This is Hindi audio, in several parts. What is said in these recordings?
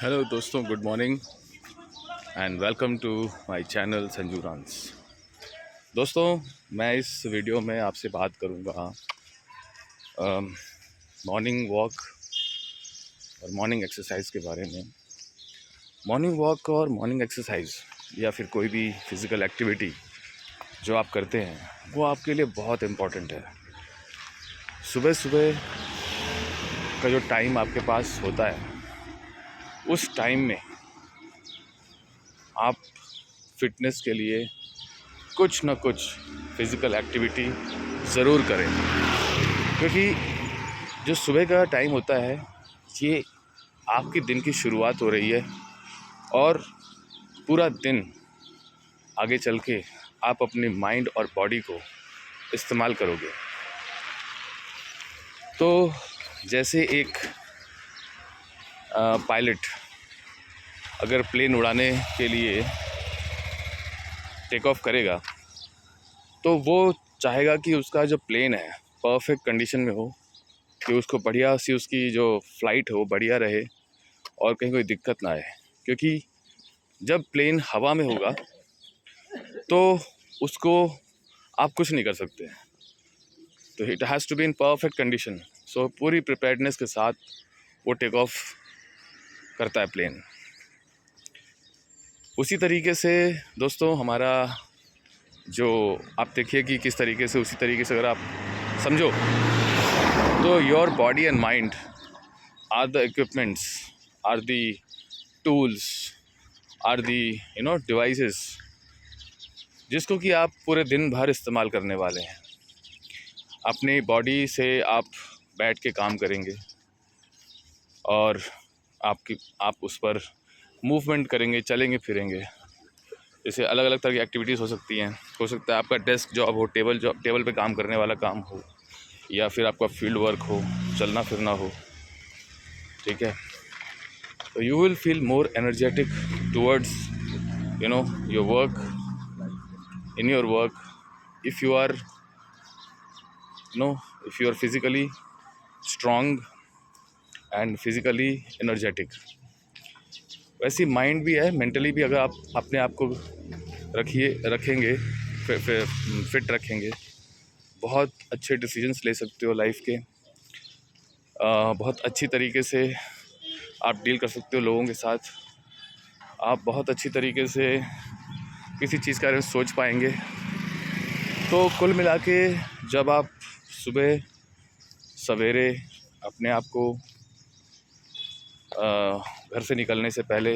हेलो दोस्तों, good morning and welcome to my channel Sanju रांस। दोस्तों, मैं इस वीडियो में आपसे बात करूंगा मॉर्निंग वॉक और मॉर्निंग एक्सरसाइज के बारे में। मॉर्निंग वॉक और मॉर्निंग एक्सरसाइज या फिर कोई भी फिज़िकल एक्टिविटी जो आप करते हैं वो आपके लिए बहुत इम्पॉर्टेंट है। सुबह सुबह का जो टाइम आपके पास होता है उस टाइम में आप फिटनेस के लिए कुछ ना कुछ फिज़िकल एक्टिविटी ज़रूर करें, क्योंकि जो सुबह का टाइम होता है ये आपके दिन की शुरुआत हो रही है और पूरा दिन आगे चल के आप अपने माइंड और बॉडी को इस्तेमाल करोगे। तो जैसे एक पायलट अगर प्लेन उड़ाने के लिए टेक ऑफ करेगा तो वो चाहेगा कि उसका जो प्लेन है परफेक्ट कंडीशन में हो, कि उसको बढ़िया सी उसकी जो फ़्लाइट हो बढ़िया रहे और कहीं कोई दिक्कत ना आए। क्योंकि जब प्लेन हवा में होगा तो उसको आप कुछ नहीं कर सकते, तो it has to be in perfect condition. So पूरी प्रिपेयर्डनेस के साथ वो टेक ऑफ करता है प्लेन। उसी तरीके से दोस्तों हमारा जो आप देखिए कि किस तरीके से, उसी तरीके से अगर आप समझो तो your body and mind are the equipments, are the tools, are the devices जिसको कि आप पूरे दिन भर इस्तेमाल करने वाले हैं। अपनी बॉडी से आप बैठ के काम करेंगे और आप उस पर मूवमेंट करेंगे, चलेंगे फिरेंगे। जैसे अलग अलग तरह की एक्टिविटीज़ हो सकती हैं। हो सकता है आपका डेस्क जॉब हो, टेबल पे काम करने वाला काम हो, या फिर आपका फील्ड वर्क हो, चलना फिरना हो। ठीक है, तो you will feel more energetic towards your work, in your work, if you are if you are physically strong and physically energetic। वैसी माइंड भी है, मेंटली भी अगर आप अपने आप को रखेंगे, फिट रखेंगे, बहुत अच्छे डिसीजंस ले सकते हो लाइफ के। बहुत अच्छी तरीके से आप डील कर सकते हो लोगों के साथ। आप बहुत अच्छी तरीके से किसी चीज़ के बारे में सोच पाएंगे। तो कुल मिला के जब आप सुबह सवेरे अपने आप को घर से निकलने से पहले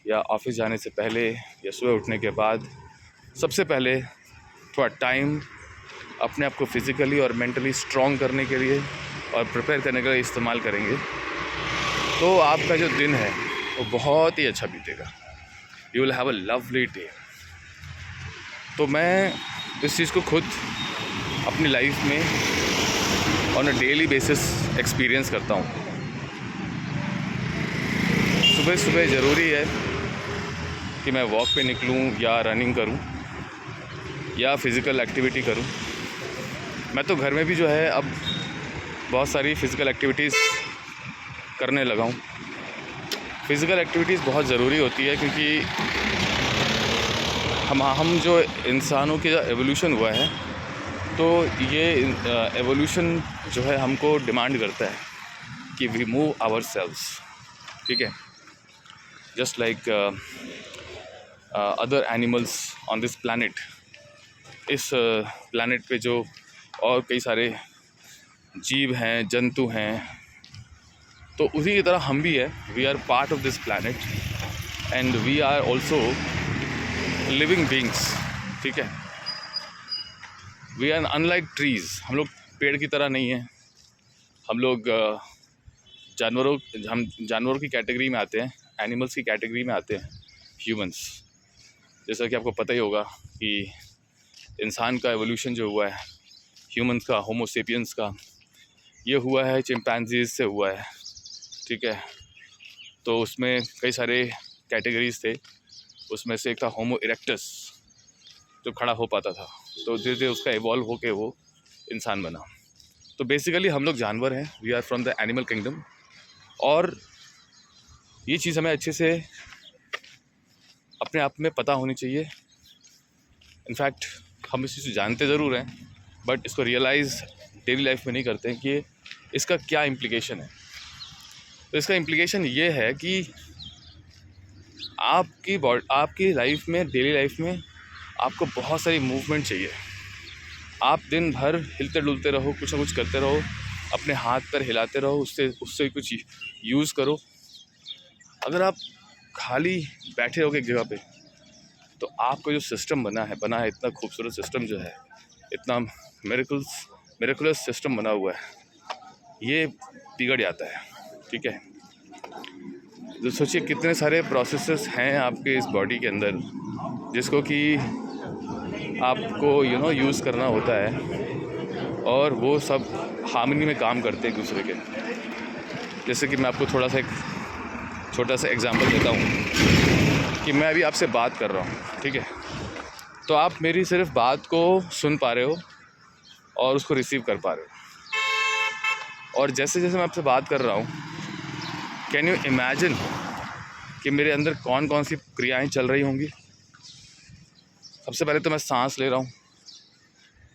या ऑफिस जाने से पहले या सुबह उठने के बाद सबसे पहले थोड़ा टाइम अपने आप को फिज़िकली और मेंटली स्ट्रॉन्ग करने के लिए और प्रिपेयर करने के लिए इस्तेमाल करेंगे, तो आपका जो दिन है वो बहुत ही अच्छा बीतेगा। You will have a lovely day. तो मैं इस चीज़ को खुद अपनी लाइफ में on a daily basis experience करता हूँ। सुबह सुबह ज़रूरी है कि मैं वॉक पे निकलूँ या रनिंग करूँ या फिज़िकल एक्टिविटी करूँ। मैं तो घर में भी जो है अब बहुत सारी फ़िज़िकल एक्टिविटीज़ करने लगा हूँ। फ़िज़िकल एक्टिविटीज़ बहुत ज़रूरी होती है, क्योंकि हम जो इंसानों के जो एवोल्यूशन हुआ है, तो ये एवोल्यूशन जो है हमको डिमांड करता है कि वी मूव आवर सेल्व्स। ठीक है, just like other animals on this planet. इस प्लैनेट पे जो और कई सारे जीव हैं, जंतु हैं, तो उसी की तरह हम भी है। We are part of this planet and we are also living beings. ठीक है, वी आर अनलाइक ट्रीज़। हम लोग पेड़ की तरह नहीं हैं। हम लोग जानवरों की कैटेगरी में आते हैं, एनिमल्स की कैटेगरी में आते हैं, ह्यूमंस। जैसा कि आपको पता ही होगा कि इंसान का एवोल्यूशन जो हुआ है, ह्यूमंस का, होमो सेपियंस का, ये हुआ है चिंपैंजीज से हुआ है। ठीक है, तो उसमें कई सारे कैटेगरीज थे। उसमें से एक था होमो इरेक्टस, जो खड़ा हो पाता था। तो धीरे धीरे उसका इवॉल्व होके वो इंसान बना। तो बेसिकली हम लोग जानवर हैं, we are from the animal kingdom. और ये चीज़ हमें अच्छे से अपने आप में पता होनी चाहिए। इनफैक्ट हम इस चीज़ को जानते ज़रूर हैं, बट इसको रियलाइज़ डेली लाइफ में नहीं करते हैं कि इसका क्या इम्प्लीकेशन है। तो इसका इम्प्लीकेशन ये है कि आपकी लाइफ में, डेली लाइफ में आपको बहुत सारी मूवमेंट चाहिए। आप दिन भर हिलते डुलते रहो, कुछ ना कुछ करते रहो, अपने हाथ पैर हिलाते रहो, उससे कुछ यूज़ करो। अगर आप खाली बैठे रहोगे एक जगह पे, तो आपका जो सिस्टम बना है इतना खूबसूरत सिस्टम जो है, इतना मेरेकुलस सिस्टम बना हुआ है, ये बिगड़ जाता है। ठीक है, तो सोचिए कितने सारे प्रोसेसेस हैं आपके इस बॉडी के अंदर जिसको कि आपको यूज़ करना होता है, और वो सब हार्मनी में काम करते हैं एक दूसरे के। जैसे कि मैं आपको थोड़ा सा एक छोटा सा एग्जांपल देता हूँ कि मैं अभी आपसे बात कर रहा हूँ, ठीक है, तो आप मेरी सिर्फ बात को सुन पा रहे हो और उसको रिसीव कर पा रहे हो। और जैसे जैसे मैं आपसे बात कर रहा हूँ, कैन यू इमेजिन कि मेरे अंदर कौन कौन सी क्रियाएं चल रही होंगी। सबसे पहले तो मैं सांस ले रहा हूँ,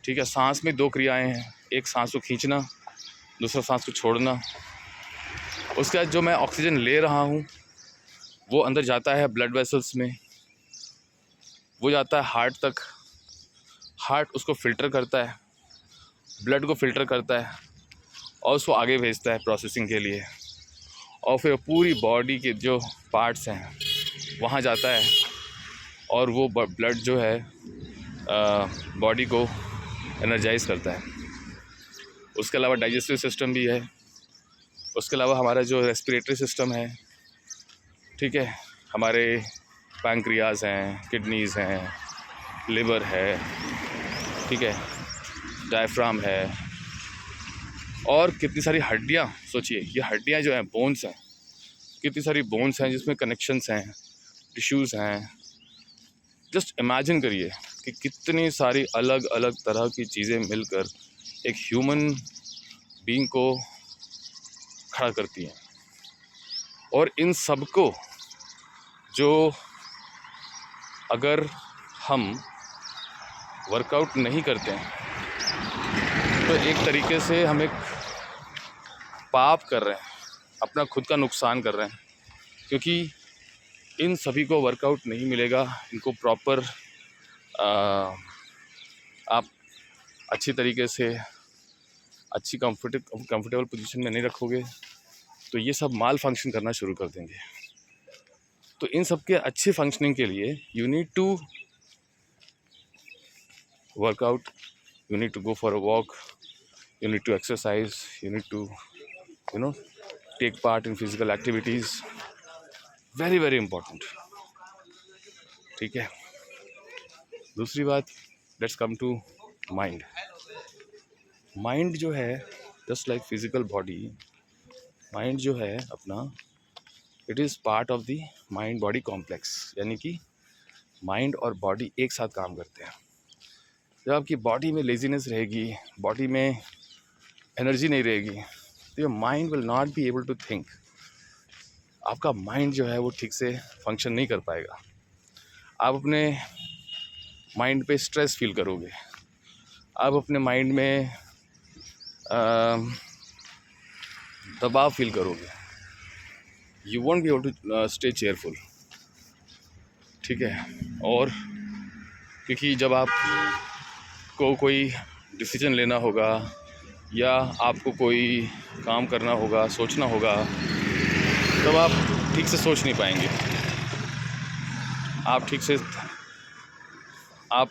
ठीक है। सांस में 2 क्रियाएं हैं, एक सांस को खींचना, दूसरा सांस को छोड़ना। उसके बाद जो मैं ऑक्सीजन ले रहा हूँ वो अंदर जाता है ब्लड वेसल्स में, वो जाता है हार्ट तक, हार्ट उसको फ़िल्टर करता है, ब्लड को फ़िल्टर करता है और उसको आगे भेजता है प्रोसेसिंग के लिए, और फिर पूरी बॉडी के जो पार्ट्स हैं वहाँ जाता है और वो ब्लड जो है बॉडी को एनर्जाइज़ करता है। उसके अलावा डाइजेस्टिव सिस्टम भी है, उसके अलावा हमारा जो रेस्पिरेटरी सिस्टम है, ठीक है, हमारे पैंक्रियाज हैं, किडनीज़ हैं, लिवर है, ठीक है, डायफ्राम है, और कितनी सारी हड्डियाँ। सोचिए ये हड्डियाँ जो हैं, बोन्स हैं, कितनी सारी बोन्स हैं जिसमें कनेक्शंस हैं, टिश्यूज़ हैं। जस्ट इमेजिन करिए कि कितनी सारी अलग अलग तरह की चीज़ें मिलकर एक ह्यूमन बीइंग को खड़ा करती हैं। और इन सब को जो अगर हम वर्कआउट नहीं करते हैं तो एक तरीके से हम एक पाप कर रहे हैं, अपना खुद का नुकसान कर रहे हैं, क्योंकि इन सभी को वर्कआउट नहीं मिलेगा। इनको प्रॉपर आप अच्छी तरीके से अच्छी कंफर्टेबल पोजीशन में नहीं रखोगे तो ये सब माल फंक्शन करना शुरू कर देंगे। तो इन सब के अच्छे फंक्शनिंग के लिए you need to work out, you need to go for a walk, you need to exercise, you need to take part in physical activities, very very important। ठीक है, दूसरी बात, let's come to mind. Mind जो है just like physical body, mind जो है अपना, it is part of the mind body complex, यानी कि माइंड और बॉडी एक साथ काम करते हैं। जब आपकी बॉडी में लेजीनेस रहेगी, बॉडी में एनर्जी नहीं रहेगी, तो your mind will not be able to think. आपका माइंड जो है वो ठीक से फंक्शन नहीं कर पाएगा। आप अपने माइंड पे स्ट्रेस फील करोगे, आप अपने माइंड में दबाव फील करोगे, you won't be able to stay cheerful. ठीक है, और क्योंकि जब आप को कोई डिसीजन लेना होगा या आपको कोई काम करना होगा, सोचना होगा, तब आप ठीक से सोच नहीं पाएंगे। आप ठीक से आप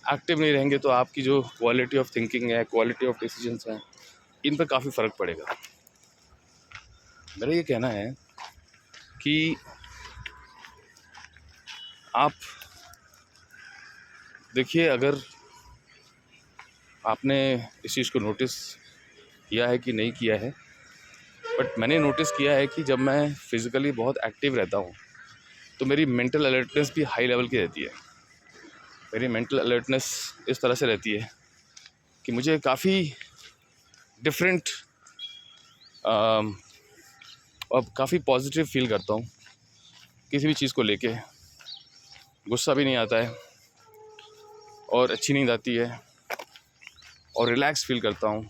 एक्टिव नहीं रहेंगे तो आपकी जो क्वालिटी ऑफ थिंकिंग है, क्वालिटी ऑफ डिसीजंस हैं, इन पर काफ़ी फ़र्क पड़ेगा। मेरा ये कहना है कि आप देखिए, अगर आपने इस चीज़ को नोटिस किया है कि नहीं किया है, बट मैंने नोटिस किया है कि जब मैं फ़िज़िकली बहुत एक्टिव रहता हूँ तो मेरी मेंटल अलर्टनेस भी हाई लेवल की रहती है। मेरी मेंटल अलर्टनेस इस तरह से रहती है कि मुझे काफ़ी डिफरेंट अब काफ़ी पॉजिटिव फील करता हूँ किसी भी चीज़ को लेके, गुस्सा भी नहीं आता है और अच्छी नींद आती है और रिलैक्स फील करता हूँ।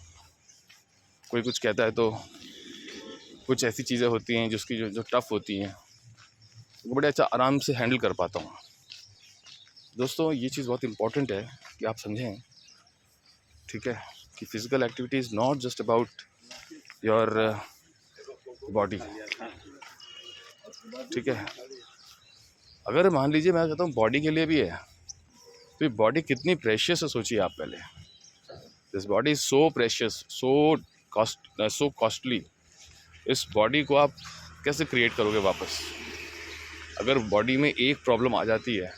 कोई कुछ कहता है तो कुछ ऐसी चीज़ें होती हैं जिसकी जो टफ़ होती हैं वो बड़े अच्छा आराम से हैंडल कर पाता हूँ। दोस्तों ये चीज़ बहुत इम्पॉर्टेंट है कि आप समझें, ठीक है, कि physical activity is not just about your body, ठीक है। अगर मान लीजिए मैं कहता हूँ बॉडी के लिए भी है, तो ये बॉडी कितनी प्रेशियस है सोचिए आप पहले। This body is so precious, so costly. इस बॉडी को आप कैसे क्रिएट करोगे वापस? अगर बॉडी में एक प्रॉब्लम आ जाती है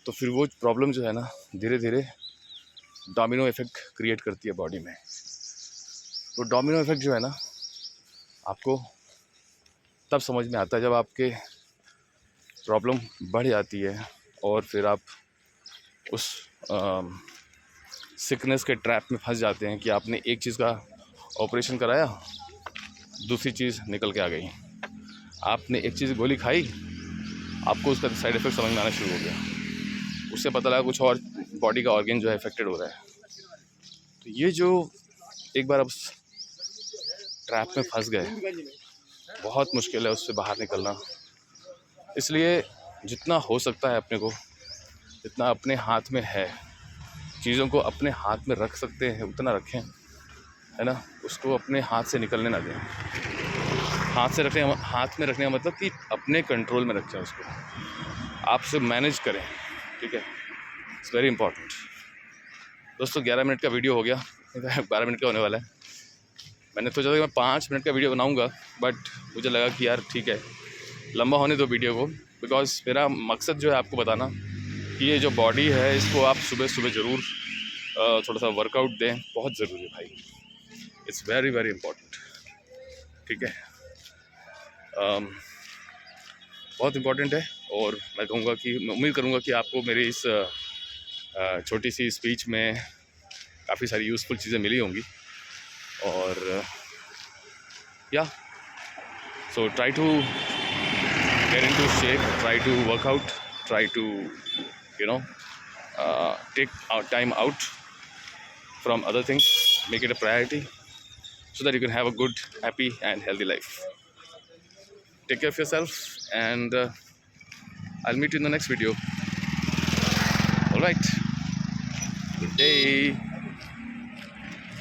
तो फिर वो प्रॉब्लम जो है ना धीरे धीरे डोमिनो इफ़ेक्ट क्रिएट करती है बॉडी में। तो डोमिनो इफ़ेक्ट जो है ना आपको तब समझ में आता है जब आपके प्रॉब्लम बढ़ जाती है और फिर आप उस सिकनेस के ट्रैप में फंस जाते हैं कि आपने एक चीज़ का ऑपरेशन कराया, दूसरी चीज़ निकल के आ गई। आपने एक चीज़ गोली खाई, आपको उसका साइड इफ़ेक्ट समझ में आना शुरू हो गया, उससे पता लगा कुछ और बॉडी का ऑर्गन जो है इफेक्टेड हो रहा है। तो ये जो एक बार अब ट्रैप में फंस गए, बहुत मुश्किल है उससे बाहर निकलना। इसलिए जितना हो सकता है अपने को, जितना अपने हाथ में है, चीज़ों को अपने हाथ में रख सकते हैं उतना रखें, है ना। उसको अपने हाथ से निकलने ना दें। हाथ में रखने का मतलब कि अपने कंट्रोल में रखें उसको, आपसे मैनेज करें, ठीक है। It's very important. दोस्तों 11 मिनट का वीडियो हो गया, 12 मिनट का होने वाला है। मैंने सोचा था कि मैं 5 मिनट का वीडियो बनाऊंगा, बट मुझे लगा कि यार ठीक है, लंबा होने दो वीडियो को, बिकॉज मेरा मकसद जो है आपको बताना कि ये जो बॉडी है इसको आप सुबह सुबह ज़रूर थोड़ा सा वर्कआउट दें, बहुत ज़रूरी है भाई। इट्स वेरी वेरी इम्पॉर्टेंट, ठीक है। बहुत इम्पॉर्टेंट है। और मैं कहूँगा कि मैं उम्मीद करूँगा कि आपको मेरी इस छोटी सी स्पीच में काफ़ी सारी यूज़फुल चीज़ें मिली होंगी। और या so try to get into shape, try to work out, try to take our time out from other things, make it a priority so that you can have a good, happy and healthy life. Take care of yourself, and I'll meet you in the next video. All right, good day.